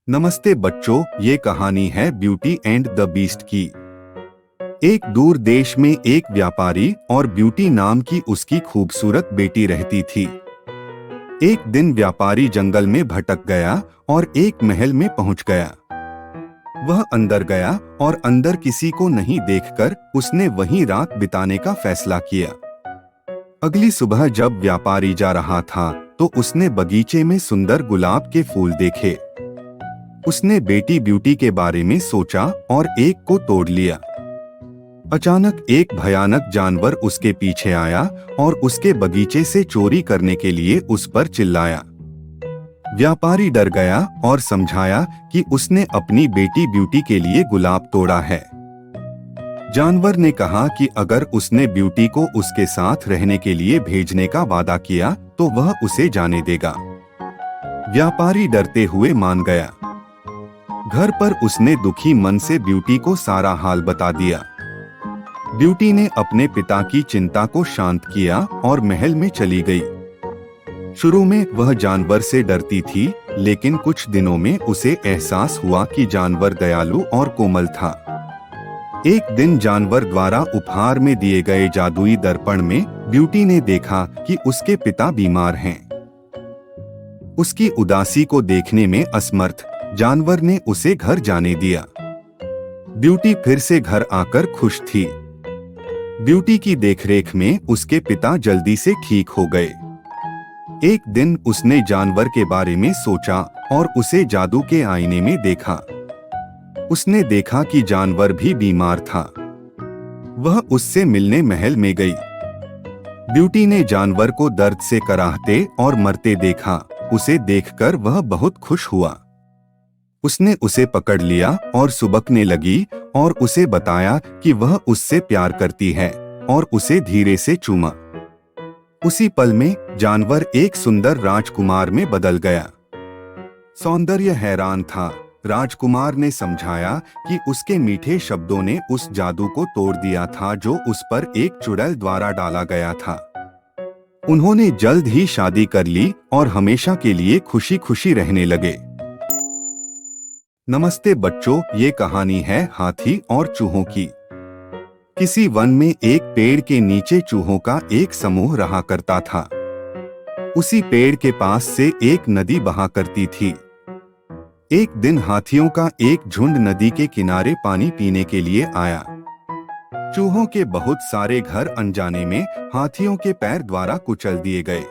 नमस्ते बच्चों, ये कहानी है ब्यूटी एंड द बीस्ट की। एक दूर देश में एक व्यापारी और ब्यूटी नाम की उसकी खूबसूरत बेटी रहती थी। एक दिन व्यापारी जंगल में भटक गया और एक महल में पहुंच गया। वह अंदर गया और अंदर किसी को नहीं देखकर उसने वहीं रात बिताने का फैसला किया। अगली सुबह जब व्यापारी जा रहा था तो उसने बगीचे में सुंदर गुलाब के फूल देखे। उसने बेटी ब्यूटी के बारे में सोचा और एक को तोड़ लिया। अचानक एक भयानक जानवर उसके पीछे आया और उसके बगीचे से चोरी करने के लिए उस पर चिल्लाया। व्यापारी डर गया और समझाया कि उसने अपनी बेटी ब्यूटी के लिए गुलाब तोड़ा है। जानवर ने कहा कि अगर उसने ब्यूटी को उसके साथ रहने के लिए भेजने का वादा किया तो वह उसे जाने देगा। व्यापारी डरते हुए मान गया। घर पर उसने दुखी मन से ब्यूटी को सारा हाल बता दिया। ब्यूटी ने अपने पिता की चिंता को शांत किया और महल में चली गई। शुरू में वह जानवर से डरती थी, लेकिन कुछ दिनों में उसे एहसास हुआ कि जानवर दयालु और कोमल था। एक दिन जानवर द्वारा उपहार में दिए गए जादुई दर्पण में ब्यूटी ने देखा कि उसके पिता बीमार हैं। उसकी उदासी को देखने में असमर्थ जानवर ने उसे घर जाने दिया। ब्यूटी फिर से घर आकर खुश थी। ब्यूटी की देखरेख में उसके पिता जल्दी से ठीक हो गए। एक दिन उसने जानवर के बारे में सोचा और उसे जादू के आईने में देखा। उसने देखा कि जानवर भी बीमार था। वह उससे मिलने महल में गई। ब्यूटी ने जानवर को दर्द से कराहते और मरते देखा। उसे देखकर वह बहुत खुश हुआ। उसने उसे पकड़ लिया और सुबकने लगी और उसे बताया कि वह उससे प्यार करती है और उसे धीरे से चूमा। उसी पल में जानवर एक सुंदर राजकुमार में बदल गया। सौंदर्य हैरान था। राजकुमार ने समझाया कि उसके मीठे शब्दों ने उस जादू को तोड़ दिया था जो उस पर एक चुड़ैल द्वारा डाला गया था। उन्होंने जल्द ही शादी कर ली और हमेशा के लिए खुशी खुशी रहने लगे। नमस्ते बच्चों, ये कहानी है हाथी और चूहों की। किसी वन में एक पेड़ के नीचे चूहों का एक समूह रहा करता था। उसी पेड़ के पास से एक नदी बहा करती थी। एक दिन हाथियों का एक झुंड नदी के किनारे पानी पीने के लिए आया। चूहों के बहुत सारे घर अनजाने में हाथियों के पैर द्वारा कुचल दिए गए।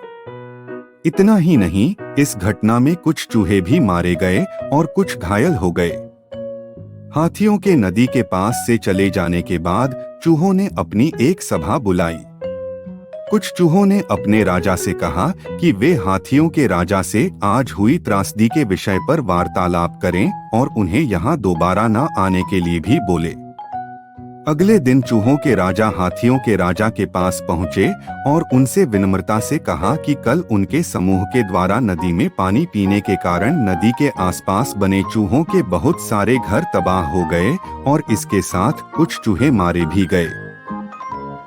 इतना ही नहीं, इस घटना में कुछ चूहे भी मारे गए और कुछ घायल हो गए। हाथियों के नदी के पास से चले जाने के बाद चूहों ने अपनी एक सभा बुलाई। कुछ चूहों ने अपने राजा से कहा कि वे हाथियों के राजा से आज हुई त्रासदी के विषय पर वार्तालाप करें और उन्हें यहाँ दोबारा न आने के लिए भी बोले। अगले दिन चूहों के राजा हाथियों के राजा के पास पहुँचे और उनसे विनम्रता से कहा कि कल उनके समूह के द्वारा नदी में पानी पीने के कारण नदी के आसपास बने चूहों के बहुत सारे घर तबाह हो गए और इसके साथ कुछ चूहे मारे भी गए।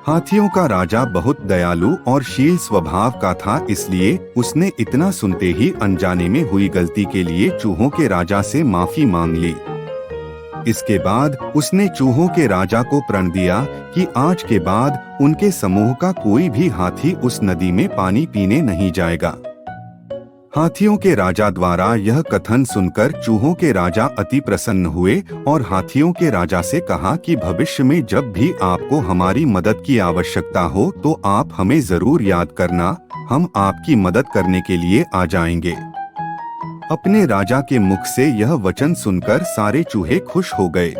हाथियों का राजा बहुत दयालु और शील स्वभाव का था, इसलिए उसने इतना सुनते ही अनजाने में हुई गलती के लिए चूहों के राजा से माफी मांग ली। इसके बाद उसने चूहों के राजा को प्रण दिया कि आज के बाद उनके समूह का कोई भी हाथी उस नदी में पानी पीने नहीं जाएगा। हाथियों के राजा द्वारा यह कथन सुनकर चूहों के राजा अति प्रसन्न हुए और हाथियों के राजा से कहा कि भविष्य में जब भी आपको हमारी मदद की आवश्यकता हो तो आप हमें जरूर याद करना, हम आपकी मदद करने के लिए आ जाएंगे। अपने राजा के मुख से यह वचन सुनकर सारे चूहे खुश हो गए।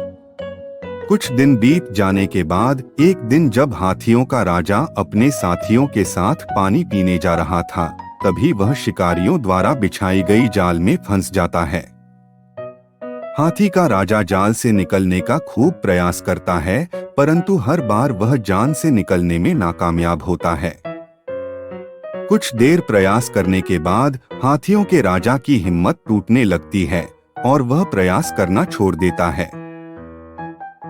कुछ दिन बीत जाने के बाद एक दिन जब हाथियों का राजा अपने साथियों के साथ पानी पीने जा रहा था, तभी वह शिकारियों द्वारा बिछाई गई जाल में फंस जाता है। हाथी का राजा जाल से निकलने का खूब प्रयास करता है, परंतु हर बार वह जान से निकलने में नाकामयाब होता है। कुछ देर प्रयास करने के बाद हाथियों के राजा की हिम्मत टूटने लगती है और वह प्रयास करना छोड़ देता है।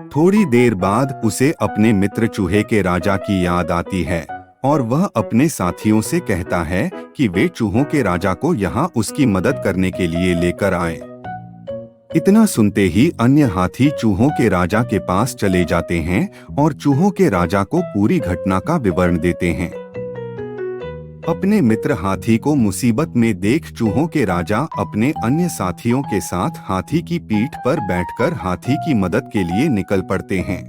थोड़ी देर बाद उसे अपने मित्र चूहे के राजा की याद आती है और वह अपने साथियों से कहता है कि वे चूहों के राजा को यहाँ उसकी मदद करने के लिए लेकर आए। इतना सुनते ही अन्य हाथी चूहों के राजा के पास चले जाते हैं और चूहों के राजा को पूरी घटना का विवरण देते हैं। अपने मित्र हाथी को मुसीबत में देख चूहों के राजा अपने अन्य साथियों के साथ हाथी की पीठ पर बैठकर हाथी की मदद के लिए निकल पड़ते हैं।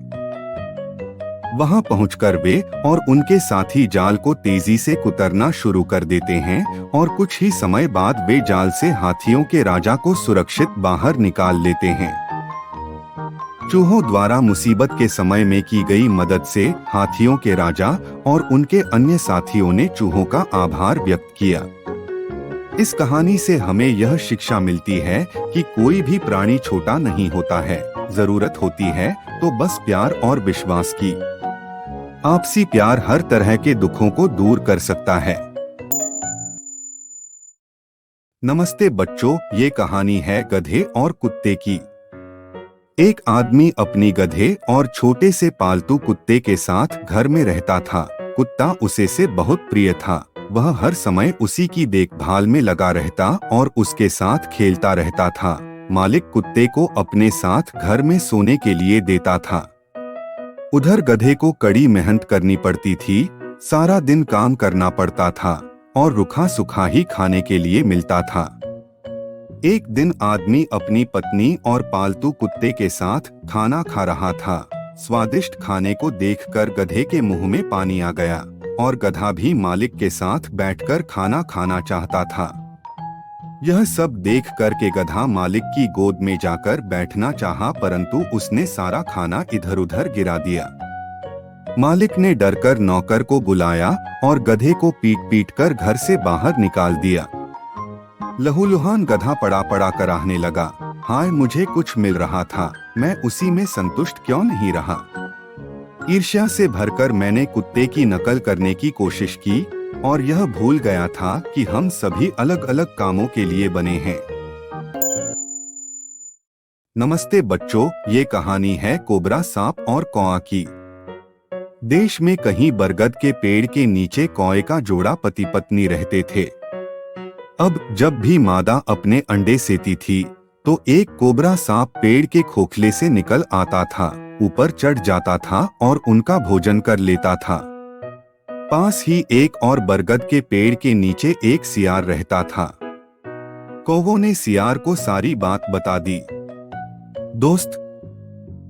वहां पहुंचकर वे और उनके साथी जाल को तेजी से कुतरना शुरू कर देते हैं और कुछ ही समय बाद वे जाल से हाथियों के राजा को सुरक्षित बाहर निकाल लेते हैं। चूहों द्वारा मुसीबत के समय में की गई मदद से हाथियों के राजा और उनके अन्य साथियों ने चूहों का आभार व्यक्त किया। इस कहानी से हमें यह शिक्षा मिलती है कि कोई भी प्राणी छोटा नहीं होता है। जरूरत होती है तो बस प्यार और विश्वास की। आपसी प्यार हर तरह के दुखों को दूर कर सकता है। नमस्ते बच्चों, ये कहानी है गधे और कुत्ते की। एक आदमी अपनी गधे और छोटे से पालतू कुत्ते के साथ घर में रहता था। कुत्ता उसे से बहुत प्रिय था। वह हर समय उसी की देखभाल में लगा रहता और उसके साथ खेलता रहता था। मालिक कुत्ते को अपने साथ घर में सोने के लिए देता था। उधर गधे को कड़ी मेहनत करनी पड़ती थी। सारा दिन काम करना पड़ता था और रुखा सुखा ही खाने के लिए मिलता था। एक दिन आदमी अपनी पत्नी और पालतू कुत्ते के साथ खाना खा रहा था। स्वादिष्ट खाने को देखकर गधे के मुंह में पानी आ गया और गधा भी मालिक के साथ बैठकर खाना खाना चाहता था। यह सब देख कर के गधा मालिक की गोद में जाकर बैठना चाहा, परंतु उसने सारा खाना इधर उधर गिरा दिया। मालिक ने डरकर नौकर को बुलाया और गधे को पीट पीट कर घर से बाहर निकाल दिया। लहूलुहान गधा पड़ा पड़ा कराहने लगा, हाय मुझे कुछ मिल रहा था, मैं उसी में संतुष्ट क्यों नहीं रहा। ईर्ष्या से भरकर मैंने कुत्ते की नकल करने की कोशिश की और यह भूल गया था कि हम सभी अलग अलग कामों के लिए बने हैं। नमस्ते बच्चों, ये कहानी है कोबरा, सांप और कौआ की। देश में कहीं बरगद के पेड़ के नीचे कौए का जोड़ा पति पत्नी रहते थे। अब जब भी मादा अपने अंडे सेती थी तो एक कोबरा सांप पेड़ के खोखले से निकल आता था, ऊपर चढ़ जाता था और उनका भोजन कर लेता था। पास ही एक और बरगद के पेड़ के नीचे एक सियार रहता था। कौवों ने सियार को सारी बात बता दी। दोस्त,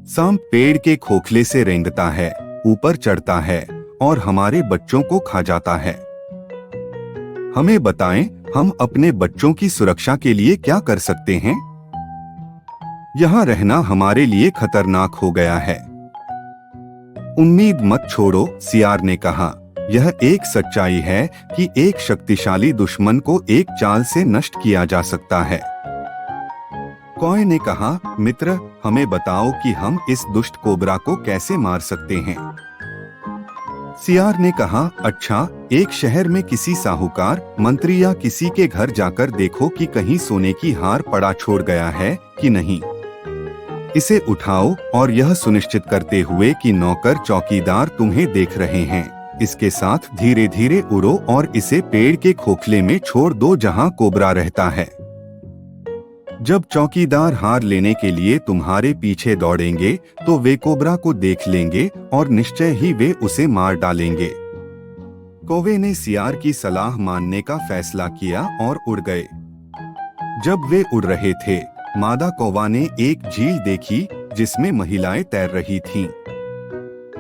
सांप पेड़ के खोखले से रेंगता है, ऊपर चढ़ता है और हमारे बच्चों को खा जाता है। हमें बताएं, हम अपने बच्चों की सुरक्षा के लिए क्या कर सकते हैं? यहाँ रहना हमारे लिए खतरनाक हो गया है। उम्मीद मत छोड़ो, सियार ने कहा। यह एक सच्चाई है कि एक शक्तिशाली दुश्मन को एक चाल से नष्ट किया जा सकता है। कौए ने कहा, मित्र, हमें बताओ कि हम इस दुष्ट कोबरा को कैसे मार सकते हैं। सियार ने कहा, अच्छा, एक शहर में किसी साहूकार, मंत्री या किसी के घर जाकर देखो कि कहीं सोने की हार पड़ा छोड़ गया है कि नहीं। इसे उठाओ और यह सुनिश्चित करते हुए कि नौकर चौकीदार तुम्हें देख रहे हैं, इसके साथ धीरे धीरे उड़ो और इसे पेड़ के खोखले में छोड़ दो जहां कोबरा रहता है। जब चौकीदार हार लेने के लिए तुम्हारे पीछे दौड़ेंगे तो वे कोबरा को देख लेंगे और निश्चय ही वे उसे मार डालेंगे। कौवे ने सियार की सलाह मानने का फैसला किया और उड़ गए। जब वे उड़ रहे थे, मादा कौवा ने एक झील देखी जिसमें महिलाएं तैर रही थीं।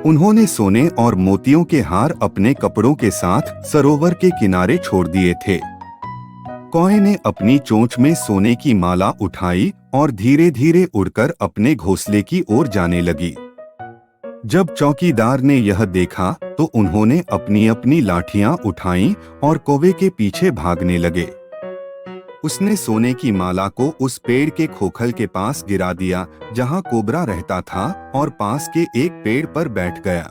उन्होंने सोने और मोतियों के हार अपने कपड़ों के साथ सरोवर के किनारे छोड़ दिए थे। कौए ने अपनी चोंच में सोने की माला उठाई और धीरे धीरे उड़कर अपने घोंसले की ओर जाने लगी। जब चौकीदार ने यह देखा तो उन्होंने अपनी अपनी लाठियां उठाईं और कौवे के पीछे भागने लगे। उसने सोने की माला को उस पेड़ के खोखल के पास गिरा दिया जहां कोबरा रहता था और पास के एक पेड़ पर बैठ गया।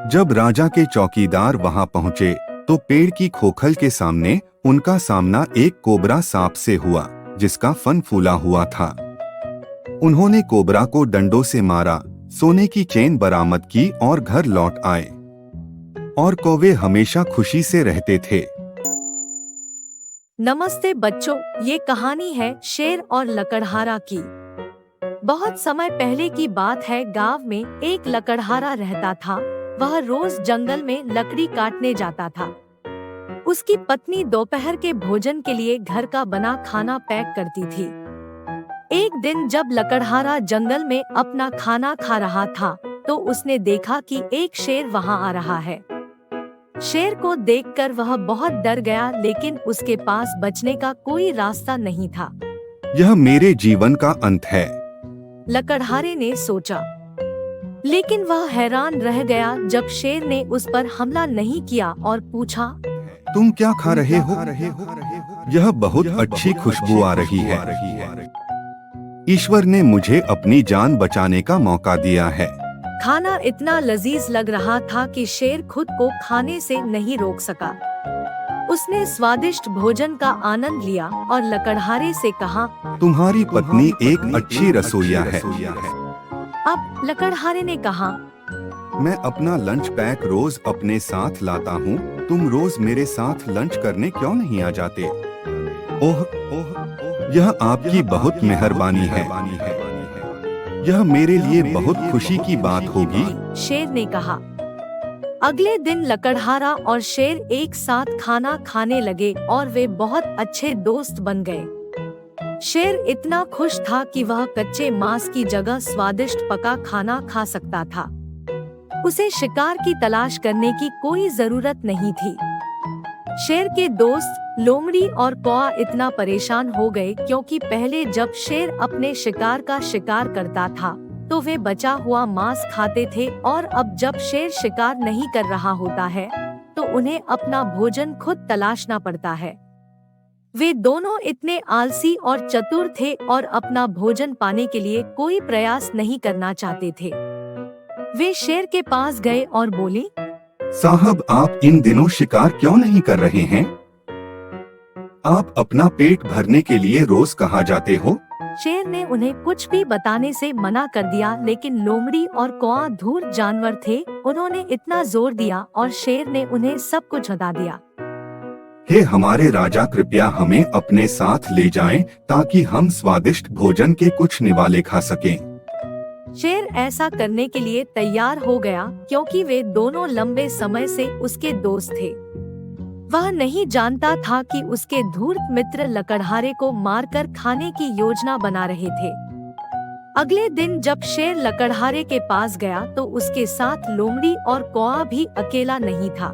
जब राजा के चौकीदार वहां पहुंचे तो पेड़ की खोखल के सामने उनका सामना एक कोबरा सांप से हुआ जिसका फन फूला हुआ था। उन्होंने कोबरा को डंडों से मारा, सोने की चेन बरामद की और घर लौट आए। और कौवे हमेशा खुशी से रहते थे। नमस्ते बच्चों, ये कहानी है शेर और लकड़हारा की। बहुत समय पहले की बात है। गांव में एक लकड़हारा रहता था। वह रोज जंगल में लकड़ी काटने जाता था। उसकी पत्नी दोपहर के भोजन के लिए घर का बना खाना पैक करती थी। एक दिन जब लकड़हारा जंगल में अपना खाना खा रहा था, तो उसने देखा कि एक शेर वहां आ रहा है। शेर को देखकर वह बहुत डर गया, लेकिन उसके पास बचने का कोई रास्ता नहीं था। यह मेरे जीवन का अंत है, लकड़हारे ने सोचा। लेकिन वह हैरान रह गया जब शेर ने उस पर हमला नहीं किया और पूछा, तुम क्या खा रहे हो? यह बहुत अच्छी खुशबू आ रही है। ईश्वर ने मुझे अपनी जान बचाने का मौका दिया है। खाना इतना लजीज लग रहा था कि शेर खुद को खाने से नहीं रोक सका। उसने स्वादिष्ट भोजन का आनंद लिया और लकड़हारे से कहा, तुम्हारी पत्नी एक अच्छी रसोइया है। अब लकड़हारे ने कहा, मैं अपना लंच पैक रोज अपने साथ लाता हूँ। तुम रोज मेरे साथ लंच करने क्यों नहीं आ जाते? ओह, यह आपकी बहुत मेहरबानी है। यह मेरे लिए बहुत खुशी की बात होगी, शेर ने कहा। अगले दिन लकड़हारा और शेर एक साथ खाना खाने लगे और वे बहुत अच्छे दोस्त बन गए। शेर इतना खुश था कि वह कच्चे मांस की जगह स्वादिष्ट पका खाना खा सकता था। उसे शिकार की तलाश करने की कोई जरूरत नहीं थी। शेर के दोस्त लोमड़ी और कौआ इतना परेशान हो गए, क्योंकि पहले जब शेर अपने शिकार का शिकार करता था तो वे बचा हुआ मांस खाते थे, और अब जब शेर शिकार नहीं कर रहा होता है तो उन्हें अपना भोजन खुद तलाशना पड़ता है। वे दोनों इतने आलसी और चतुर थे और अपना भोजन पाने के लिए कोई प्रयास नहीं करना चाहते थे। वे शेर के पास गए और बोले, साहब, आप इन दिनों शिकार क्यों नहीं कर रहे हैं? आप अपना पेट भरने के लिए रोज कहाँ जाते हो? शेर ने उन्हें कुछ भी बताने से मना कर दिया, लेकिन लोमड़ी और कौआ धूर्त जानवर थे। उन्होंने इतना जोर दिया और शेर ने उन्हें सब कुछ बता दिया। हे हमारे राजा, कृपया हमें अपने साथ ले जाएं, ताकि हम स्वादिष्ट भोजन के कुछ निवाले खा सकें। शेर ऐसा करने के लिए तैयार हो गया, क्योंकि वे दोनों लंबे समय से उसके दोस्त थे। वह नहीं जानता था कि उसके धूर्त मित्र लकड़हारे को मारकर खाने की योजना बना रहे थे। अगले दिन जब शेर लकड़हारे के पास गया तो उसके साथ लोमड़ी और कौआ भी अकेला नहीं था।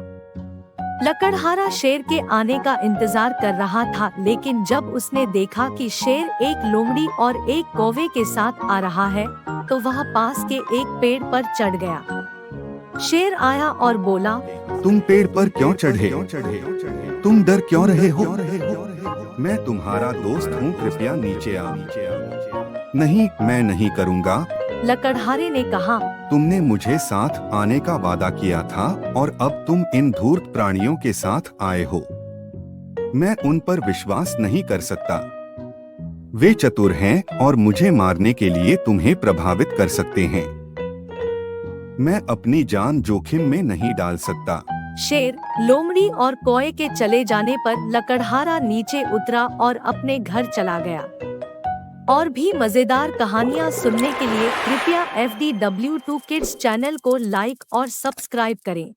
लकड़हारा शेर के आने का इंतजार कर रहा था, लेकिन जब उसने देखा कि शेर एक लोमड़ी और एक कौवे के साथ आ रहा है तो वह पास के एक पेड़ पर चढ़ गया। शेर आया और बोला, तुम पेड़ पर क्यों चढ़े? तुम डर क्यों रहे हो? मैं तुम्हारा दोस्त हूँ, कृपया नीचे आओ। नहीं, मैं नहीं करूँगा। लकड़हारे ने कहा, तुमने मुझे साथ आने का वादा किया था और अब तुम इन धूर्त प्राणियों के साथ आए हो। मैं उन पर विश्वास नहीं कर सकता। वे चतुर हैं और मुझे मारने के लिए तुम्हें प्रभावित कर सकते हैं। मैं अपनी जान जोखिम में नहीं डाल सकता। शेर, लोमड़ी और कौए के चले जाने पर लकड़हारा नीचे उतरा और अपने घर चला गया। और भी मजेदार कहानियाँ सुनने के लिए कृपया FDW2 किड्स चैनल को लाइक और सब्सक्राइब करें।